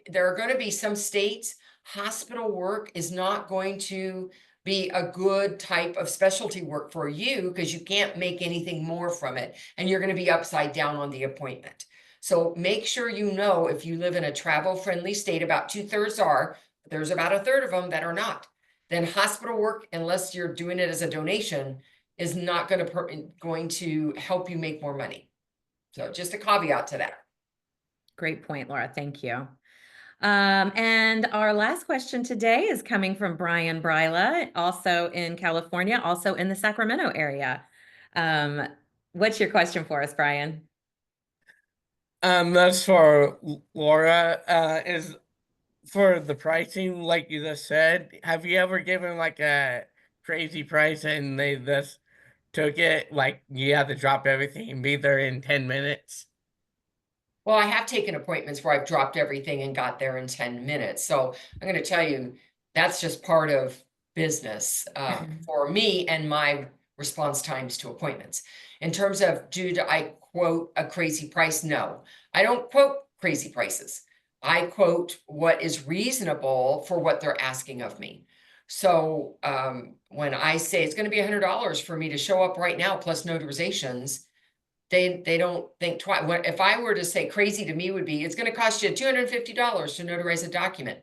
there are going to be some states, hospital work is not going to be a good type of specialty work for you because you can't make anything more from it. And you're going to be upside down on the appointment. So make sure you know if you live in a travel friendly state, about 2/3 are, but there's about 1/3 of them that are not. Then hospital work, unless you're doing it as a donation, is not going to help you make more money. So just a caveat to that. Great point, Laura. Thank you. And our last question today is coming from Brian Bryla, also in California, also in the Sacramento area. What's your question for us, Brian? That's for Laura. Is for the pricing, like you just said, have you ever given like a crazy price and they just took it, like you have to drop everything and be there in 10 minutes? Well, I have taken appointments where I've dropped everything and got there in 10 minutes. So I'm going to tell you, that's just part of business for me and my response times to appointments. In terms of, I quote a crazy price? No, I don't quote crazy prices. I quote what is reasonable for what they're asking of me. So when I say it's going to be $100 for me to show up right now, plus notarizations, they don't think twice. If I were to say crazy to me would be, it's going to cost you $250 to notarize a document.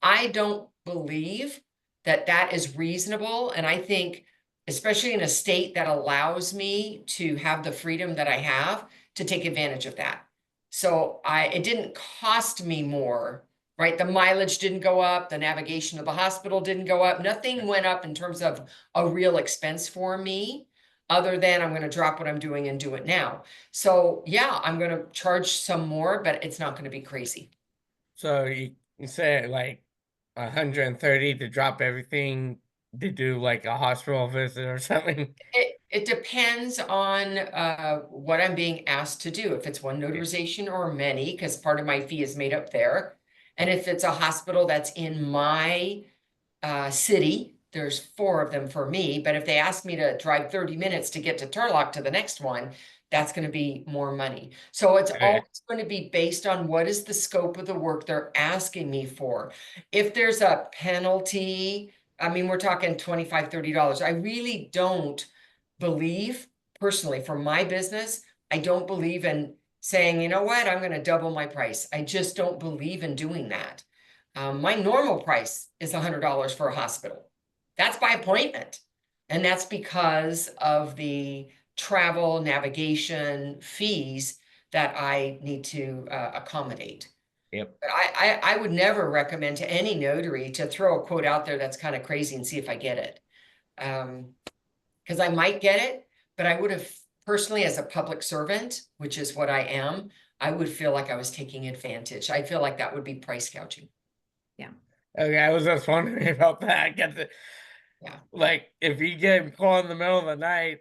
I don't believe that that is reasonable. And I think, especially in a state that allows me to have the freedom that I have, to take advantage of that. So it didn't cost me more, right? The mileage didn't go up. The navigation of the hospital didn't go up. Nothing went up in terms of a real expense for me, other than I'm going to drop what I'm doing and do it now. So yeah, I'm going to charge some more, but it's not going to be crazy. So you say like 130 to drop everything to do like a hospital visit or something? It depends on what I'm being asked to do. If it's one notarization or many, because part of my fee is made up there. And if it's a hospital that's in my city, there's 4 of them for me. But if they ask me to drive 30 minutes to get to Turlock to the next one, that's going to be more money. So it's Okay. always going to be based on what is the scope of the work they're asking me for. If there's a penalty, I mean, we're talking $25, $30. I really don't believe, personally, for my business, I don't believe in saying, you know what, I'm going to double my price. I just don't believe in doing that. My normal price is $100 for a hospital. That's by appointment. And that's because of the travel, navigation fees that I need to accommodate. Yep. But I would never recommend to any notary to throw a quote out there that's kind of crazy and see if I get it. Because I might get it, but I would have personally, as a public servant, which is what I am, I would feel like I was taking advantage. I feel like that would be price gouging. Okay, I was just wondering about that. Get the, Yeah. like, if you get called in the middle of the night,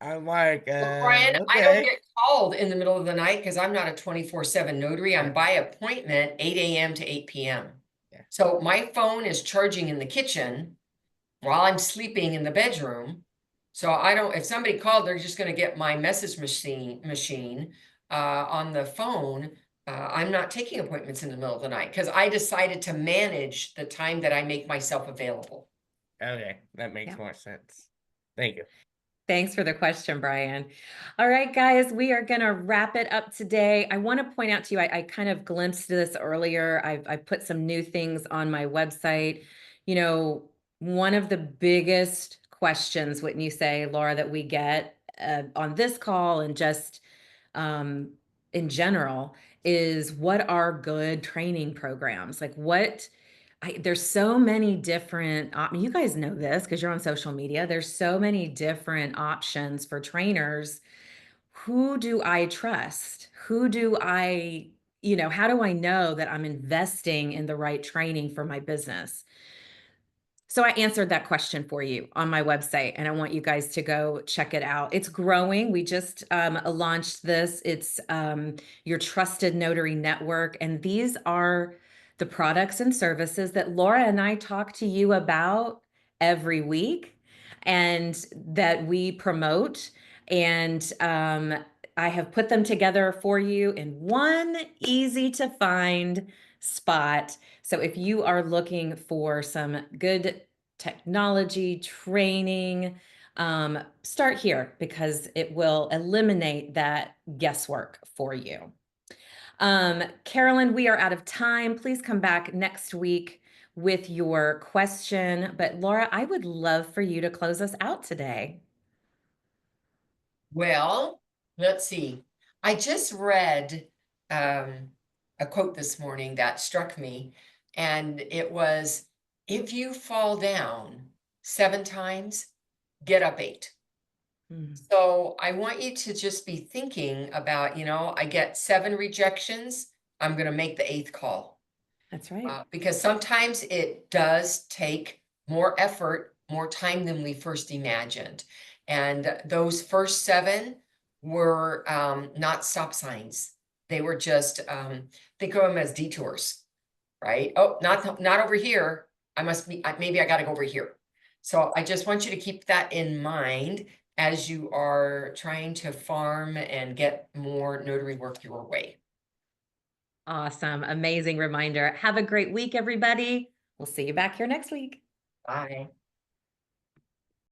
I'm like, Well, Brian, I don't okay. get called in the middle of the night because I'm not a 24/7 notary. I'm by appointment, 8 a.m. to 8 p.m. Yeah. So my phone is charging in the kitchen while I'm sleeping in the bedroom. So I don't, if somebody called, they're just going to get my message machine on the phone. I'm not taking appointments in the middle of the night because I decided to manage the time that I make myself available. Okay, that makes more sense. Thank you. Thanks for the question, Brian. All right, guys, we are going to wrap it up today. I want to point out to you, I kind of glimpsed this earlier. I put some new things on my website. You know, one of the biggest questions, wouldn't you say, Laura, that we get on this call and just in general is what are good training programs? Like there's so many different, you guys know this because you're on social media. There's so many different options for trainers. Who do I trust? How do I know that I'm investing in the right training for my business? So I answered that question for you on my website, and I want you guys to go check it out. It's growing. We just launched this. It's your trusted notary network, and these are the products and services that Laura and I talk to you about every week and that we promote. And I have put them together for you in one easy to find spot. So if you are looking for some good technology training, start here because it will eliminate that guesswork for you. Carolyn, we are out of time. Please come back next week with your question. But Laura, I would love for you to close us out today. Well, let's see. I just read a quote this morning that struck me, and it was, if you fall down 7 times, get up 8. So I want you to just be thinking about, I get 7 rejections, I'm going to make the 8th call. That's right. Because sometimes it does take more effort, more time than we first imagined. And those first 7 were not stop signs. They were just, think of them as detours, right? Oh, not over here. Maybe I got to go over here. So I just want you to keep that in mind as you are trying to farm and get more notary work your way. Awesome. Amazing reminder. Have a great week, everybody. We'll see you back here next week. Bye.